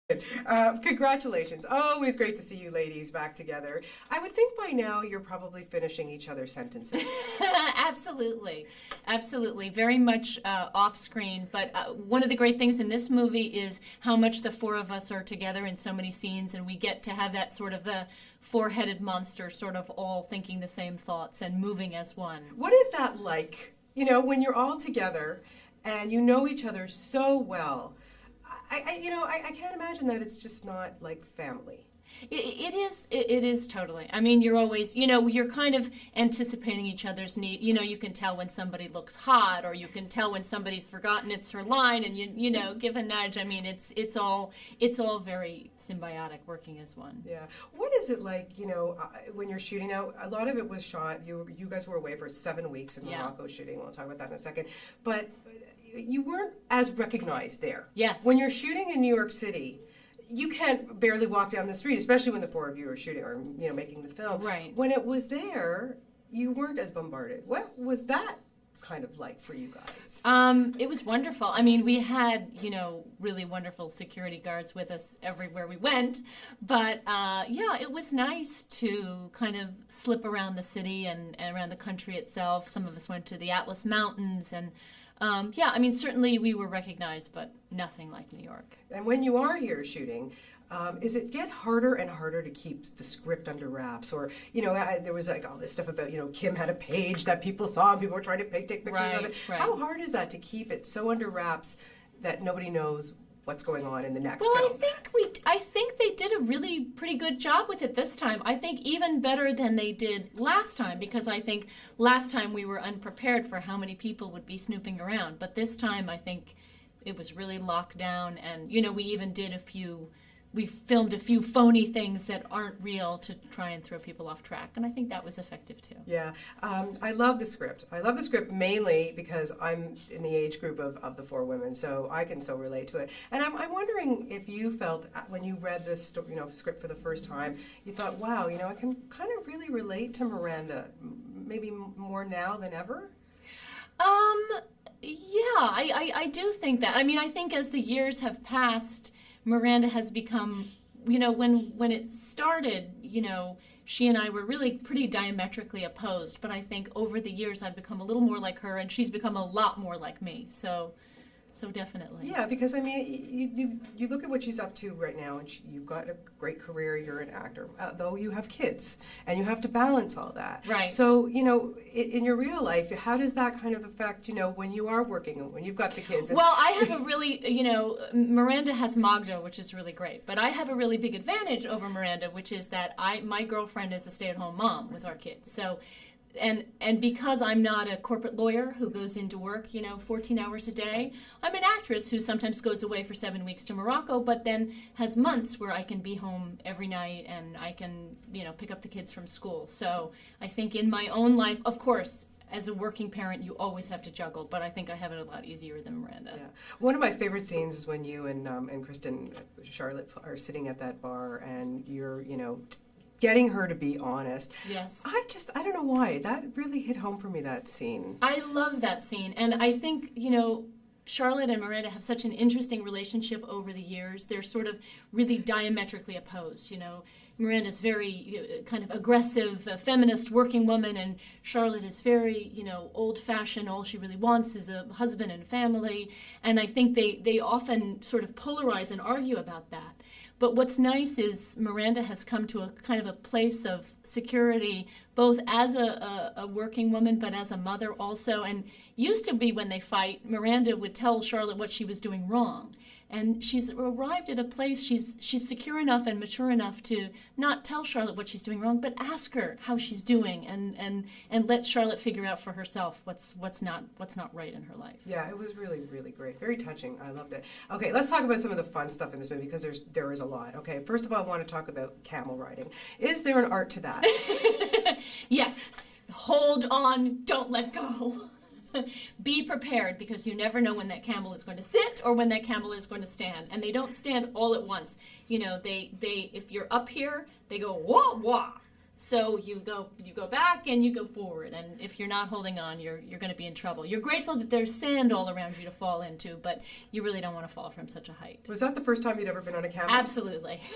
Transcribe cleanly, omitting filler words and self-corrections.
Congratulations. Always great to see you ladies back together. I would think by now you're probably finishing each other's sentences. Absolutely. Absolutely. Very much off screen. But one of the great things in this movie is how much the four of us are together in so many scenes, and we get to have that sort of the four-headed monster sort of all thinking the same thoughts and moving as one. What is that like? You know, when you're all together and you know each other so well. I can't imagine that it's just not like family. It is totally. I mean, you're always, you're kind of anticipating each other's need. You can tell when somebody looks hot, or you can tell when somebody's forgotten it's her line, and you give a nudge. I mean, it's all very symbiotic, working as one. Yeah. What is it like, when you're shooting out? A lot of it was shot. You guys were away for 7 weeks in Morocco shooting. We'll talk about that in a second. But you weren't as recognized there. Yes. When you're shooting in New York City, you can't barely walk down the street, especially when the four of you are shooting or making the film. Right. When it was there, you weren't as bombarded. What was that kind of like for you guys? It was wonderful. I mean, we had really wonderful security guards with us everywhere we went, but it was nice to kind of slip around the city and around the country itself. Some of us went to the Atlas Mountains and. Certainly we were recognized, but nothing like New York. And when you are here shooting, is it get harder and harder to keep the script under wraps? Or, there was like all this stuff about, Kim had a page that people saw and people were trying to take pictures of it. Right. How hard is that to keep it so under wraps that nobody knows what's going on in the next film? I think they did a really pretty good job with it this time. I think even better than they did last time, because I think last time we were unprepared for how many people would be snooping around. But this time I think it was really locked down, and we filmed a few phony things that aren't real to try and throw people off track, and I think that was effective too. Yeah, I love the script. I love the script mainly because I'm in the age group of the four women, so I can so relate to it. And I'm wondering if you felt when you read this script for the first time, you thought, wow, I can kind of really relate to Miranda, maybe more now than ever? I do think that. I mean, I think as the years have passed, Miranda has become, when it started, she and I were really pretty diametrically opposed. But I think over the years I've become a little more like her, and she's become a lot more like me. So definitely. Yeah, because I mean, you look at what she's up to right now, and you've got a great career. You're an actor, though you have kids, and you have to balance all that. Right. So in your real life, how does that kind of affect when you are working and when you've got the kids? Well, I have a really Miranda has Magda, which is really great, but I have a really big advantage over Miranda, which is that my girlfriend is a stay-at-home mom with our kids. So. And because I'm not a corporate lawyer who goes into work, 14 hours a day, I'm an actress who sometimes goes away for 7 weeks to Morocco, but then has months where I can be home every night and I can, pick up the kids from school. So I think in my own life, of course, as a working parent, you always have to juggle, but I think I have it a lot easier than Miranda. Yeah. One of my favorite scenes is when you and Kristen, Charlotte are sitting at that bar and you're, getting her to be honest. Yes. I don't know why. That really hit home for me, that scene. I love that scene. And I think, Charlotte and Miranda have such an interesting relationship over the years. They're sort of really diametrically opposed. Miranda's very kind of aggressive, feminist working woman, and Charlotte is very, old-fashioned. All she really wants is a husband and family. And I think they often sort of polarize and argue about that. But what's nice is Miranda has come to a kind of a place of security, both as a working woman, but as a mother also. And used to be when they fight, Miranda would tell Charlotte what she was doing wrong. And she's arrived at a place, she's secure enough and mature enough to not tell Charlotte what she's doing wrong, but ask her how she's doing and let Charlotte figure out for herself what's not right in her life. Yeah, it was really, really great. Very touching. I loved it. Okay, let's talk about some of the fun stuff in this movie because there is a lot. Okay, first of all, I want to talk about camel riding. Is there an art to that? Yes. Hold on, don't let go. Be prepared, because you never know when that camel is going to sit or when that camel is going to stand, and they don't stand all at once. They if you're up here, they go wah wah. So you go back and you go forward, and if you're not holding on, you're going to be in trouble. You're grateful that there's sand all around you to fall into, but you really don't want to fall from such a height. Was that the first time you'd ever been on a cabin? Absolutely.